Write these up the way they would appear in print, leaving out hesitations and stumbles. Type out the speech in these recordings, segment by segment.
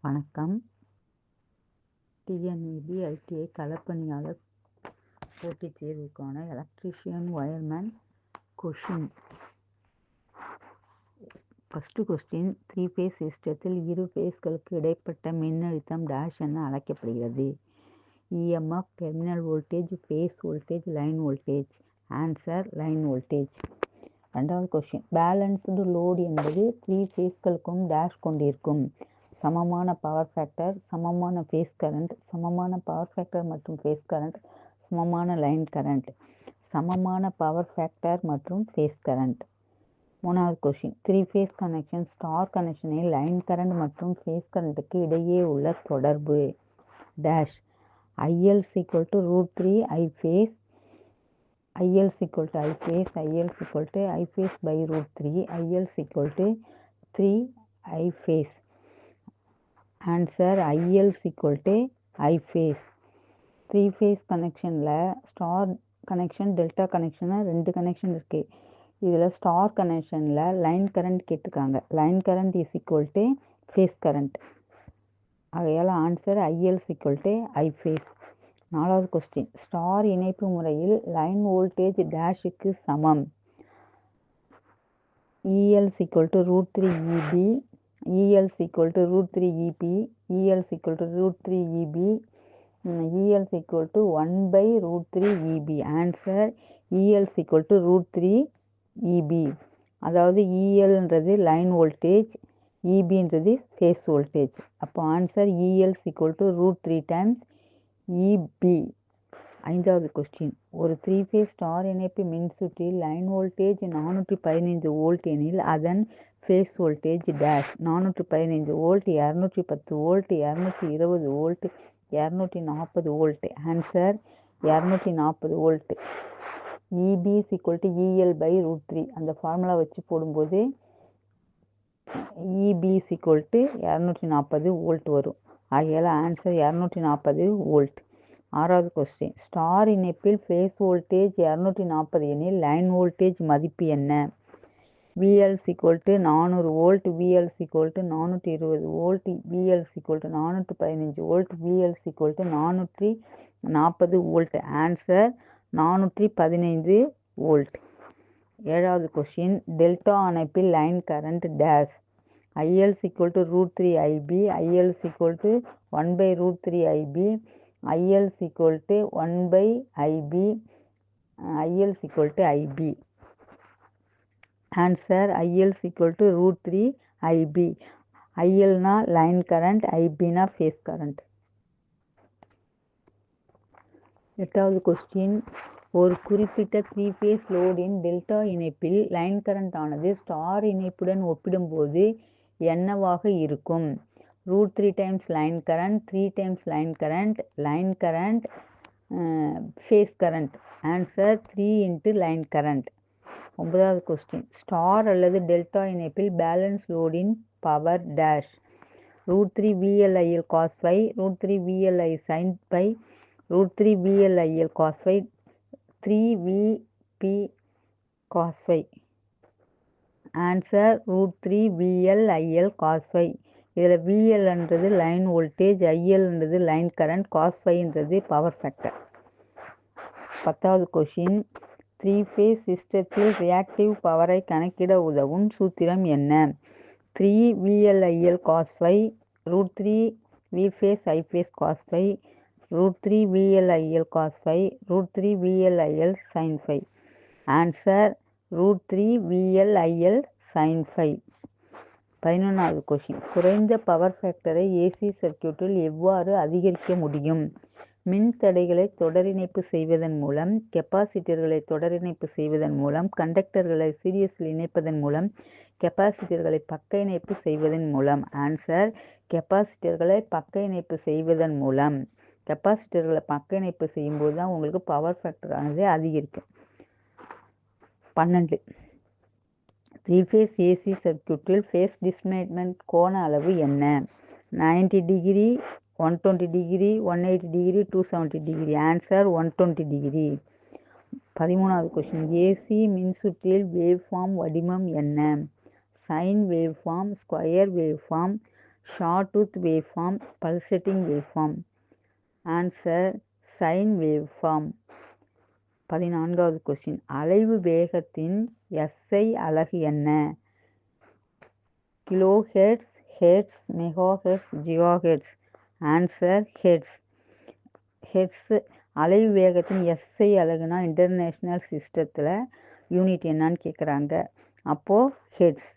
வணக்கம். TNEB ITI களப்பணியாளர் போட்டித் தேர்வுக்கான electrician wireman question. First question, 3 phase சிஸ்டத்தில் இரு ஃபேஸ்களுக்கு இடைப்பட்ட மின்னழுத்தம் டேஷ் என அழைக்கப்படுகிறது. EMF, terminal voltage, phase voltage, line voltage. Answer line voltage. ரெண்டாவது கொஸ்டின், பேலன்ஸ்டு லோடு என்பது 3 ஃபேஸ்களுக்கும் டேஷ் கொண்டிருக்கும். சமமான பவர் ஃபேக்டர், சமமான ஃபேஸ் கரண்ட், சமமான பவர் ஃபேக்டர் மற்றும் ஃபேஸ் கரண்ட், சமமான லைன் கரண்ட். சமமான பவர் ஃபேக்டர் மற்றும் ஃபேஸ் கரண்ட். மூணாவது கொஸ்டின், 3 ஃபேஸ் கனெக்ஷன் ஸ்டார் கனெக்ஷனில் லைன் கரண்ட் மற்றும் ஃபேஸ் கரண்ட்டுக்கு இடையே உள்ள தொடர்பு dash. IL = √3 I phase, IL = I phase, IL = I phase by √3, IL = 3 I phase. Answer IL = I phase. 3 phase கனெக்ஷனில் star connection, delta connection, 2 connection இருக்குது. இதில் star கனெக்ஷனில் line current கேட்டிருக்காங்க. Line current = phase current. ஆகையால் answer IL = I phase. நாலாவது question, star இணைப்பு முறையில் line voltage டேஷுக்கு சமம். EL = √3 EB, EL = √3 EP, EL = √3 EB, EL = 1/√3 EB. Answer EL = √3 EB. அதாவது ELன்றது லைன் வோல்டேஜ், EBன்றது ஃபேஸ் வோல்டேஜ். அப்போ ஆன்சர் EL = √3 டைம்ஸ் EB. ஐந்தாவது question, ஒரு 3 face star இணைப்பு மின்சுற்றில் லைன் வோல்டேஜ் 415 வோல்ட் எனில் அதன் face voltage dash. 415 volt, 210 volt, 220 volt, 240 volt. Answer 240 volt. EB = EL/√3. அந்த formula வச்சு போடும்போது EB = 240 வோல்ட் வரும். ஆகையால் ஆன்சர் 240 வோல்ட். ஆறாவது கொஸ்டின், ஸ்டார் இணைப்பில் ஃபேஸ் வோல்டேஜ் 240 எனில் லைன் வோல்டேஜ் மதிப்பு என்ன? VL = 400 volt, VL = 420 volt, VL = 415 volt, VL = 440 volt. Answer 415 volt. ஏழாவது கொஸ்டின், டெல்டா இணைப்பில் line current dash. IL = √3 IB, IL = 1/√3 IB, IL = 1/IB, IL = IB. Answer IL = √3 IB. ILனா line current, IBனா phase current. எட்டாவது question, ஒரு குறிப்பிட்ட 3 face லோடின் delta இணைப்பில் line current ஆனது ஸ்டார் இணைப்புடன் ஒப்பிடும்போது என்னவாக இருக்கும்? √3 times line current, 3 times line current, line current, face current. Answer 3 × line current. ஒன்பதாவது கொஸ்டின், ஸ்டார் அல்லது டெல்டா இணைப்பில் பேலன்ஸ் லோடின் power dash. √3 VLIL cos phi, √3 VLI sin phi, √3 VLIL cos phi, 3 VP cos phi. Answer √3 VLIL cos phi. இதில் VLன்றது line voltage, ILன்றது line current, cos phiன்றது power factor. பத்தாவது question, 3 phase சிஸ்டத்தில் reactive பவரை கணக்கிட உதவும் சூத்திரம் என்ன? 3 VLIL cos phi, √3 V phase I phase cos phi, √3 VLIL cos phi, √3 VLIL sin phi. Answer √3 VLIL sin phi. 11வது கொஷின், குறைந்த பவர் ஃபேக்டரை ஏசி சர்க்யூட்டில் எவ்வாறு அதிகரிக்க முடியும்? மின்தடைகளை தொடரிணைப்பு செய்வதன் மூலம், கெப்பாசிட்டர்களை தொடரிணைப்பு செய்வதன் மூலம், கண்டக்டர்களை சீரியஸில் இணைப்பதன் மூலம், கெப்பாசிட்டர்களை பக்க இணைப்பு செய்வதன் மூலம். ஆன்சர் கெப்பாசிட்டர்களை பக்க இணைப்பு செய்வதன் மூலம். கெப்பாசிட்டர்களை பக்க இணைப்பு செய்யும்போது தான் உங்களுக்கு பவர் ஃபேக்டர் ஆனது அதிகரிக்கும். 12, 3 ஃபேஸ் ஏசி சர்க்யூட்டில் ஃபேஸ் டிஸ்பிளேஸ்மெண்ட் கோண அளவு என்ன? 90 degree, 120 degree, 180 degree, 270 degree. Answer 120 degree. 13வது கொஸ்டின், ஏசி மின்சுற்றில் வேவ் ஃபார்ம் வடிவம் என்ன? Sine wave form, square wave form, sawtooth waveform, pulsating waveform. Answer sine waveform. 14வது கொஸ்டின், அலைவு வேகத்தின் SI அலகு என்ன? Kilohertz, hertz, megahertz, gigahertz. Answer hertz. Hertz. அலைவு வேகத்தின் SI அலகுனா இன்டர்நேஷ்னல் சிஸ்டத்தில் யூனிட் என்னன்னு கேட்குறாங்க. அப்போது ஹெர்ட்ஸ்.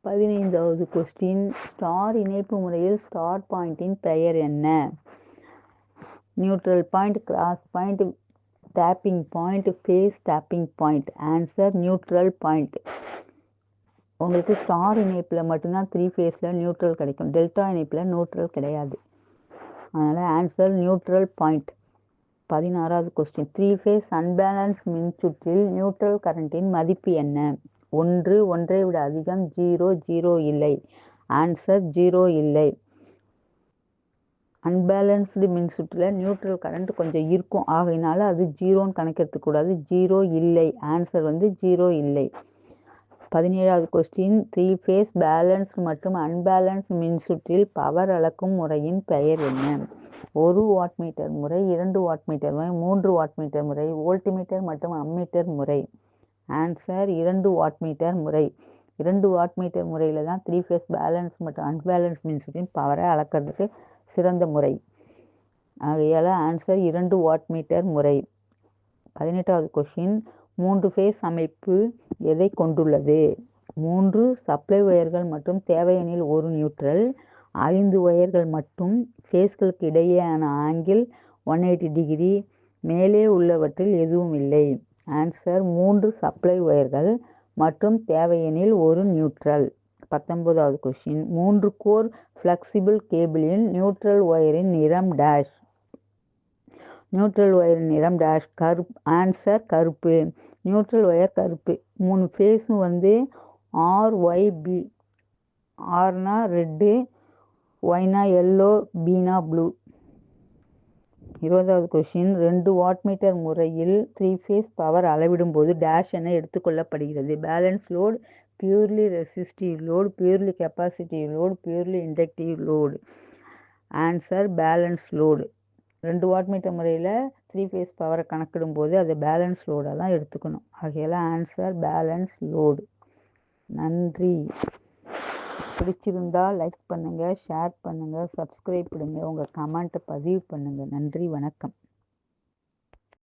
15வது கொஸ்டின், ஸ்டார் இணைப்பு முறையில் ஸ்டார்ட் பாயிண்டின் பெயர் என்ன? Neutral point, cross point, tapping point, face tapping point. Answer neutral point. உங்களுக்கு ஸ்டார் இணைப்பில் மட்டும்தான் 3 ஃபேஸில் நியூட்ரல் கிடைக்கும். டெல்டா இணைப்பில் நியூட்ரல் கிடையாது. அதனால் ஆன்சர் நியூட்ரல் பாயிண்ட். 16வது கொஸ்டின், 3 ஃபேஸ் அன்பேலன்ஸ் மின்சுற்றில் நியூட்ரல் கரண்டின் மதிப்பு என்ன? 1, 1ஐ விட அதிகம், 0, 0 இல்லை. ஆன்சர் 0 இல்லை. அன்பேலன்ஸ்டு மின்சுற்றில் நியூட்ரல் கரண்ட் கொஞ்சம் இருக்கும், ஆகையினால அது 0ன்னு கணக்கெடுத்துக் கூடாது. 0 இல்லை. ஆன்சர் 0 இல்லை. 17வது கொஸ்டின், 3 ஃபேஸ் பேலன்ஸ்டு மற்றும் அன்பேலன்ஸ்டு மின்சுற்றில் பவர் அளக்கும் முறையின் பெயர் என்ன? 1 வாட்மீட்டர் முறை, 2 வாட்மீட்டர் முறை, 3 வாட்மீட்டர் முறை, வோல்ட்மீட்டர் மற்றும் அம்மீட்டர் முறை. ஆன்சர் 2 வாட்மீட்டர் முறை. 2 வாட்மீட்டர் முறையில் தான் 3 ஃபேஸ் பேலன்ஸ் மற்றும் அன்பேலன்ஸ் மின்சுற்றின் பவரை அளக்கிறதுக்கு சிறந்த முறை. ஆகையால் ஆன்சர் 2 வாட்மீட்டர் முறை. 18வது கொஸ்டின், 3 ஃபேஸ் அமைப்பு எதை கொண்டுள்ளது? 3 சப்ளை ஒயர்கள் மற்றும் தேவையெனில் 1 நியூட்ரல், 5 ஒயர்கள் மட்டும், ஃபேஸ்களுக்கு இடையேயான ஆங்கிள் 180 டிகிரி, மேலே உள்ளவற்றில் எதுவும் இல்லை. ஆன்சர் 3 சப்ளை ஒயர்கள் மற்றும் தேவையெனில் 1 நியூட்ரல். 19வது கொஸ்டின், 3 கோர் ஃப்ளெக்சிபிள் கேபிளின் நியூட்ரல் ஒயரின் நிறம் டேஷ். நியூட்ரல் ஒயரின் நிறம் டேஷ். ஆன்சர் கருப்பு. நியூட்ரல் ஒயர் கருப்பு. 3 ஃபேஸும் RYB. ஆர்னா ரெட்டு, ஒய்னா எல்லோ, பீனா ப்ளூ. 20வது கொஸ்டின், 2 வாட்மீட்டர் முறையில் 3 ஃபேஸ் பவர் அளவிடும் போது டேஷ் என எடுத்துக்கொள்ளப்படுகிறது? Balance load, purely resistive load, purely capacitive load, purely inductive load. Answer balance load. 2 wattmeter முறையில் 3 ஃபேஸ் பவரை கணக்கிடும் போது அது பேலன்ஸ் லோடாக தான் எடுத்துக்கணும். ஆகையால் ஆன்சர் பேலன்ஸ் லோடு. நன்றி. பிடிச்சிருந்தால் லைக் பண்ணுங்கள், ஷேர் பண்ணுங்கள், சப்ஸ்கிரைப் பண்ணுங்கள், உங்கள் கமெண்ட்டை பதிவு பண்ணுங்கள். நன்றி, வணக்கம்.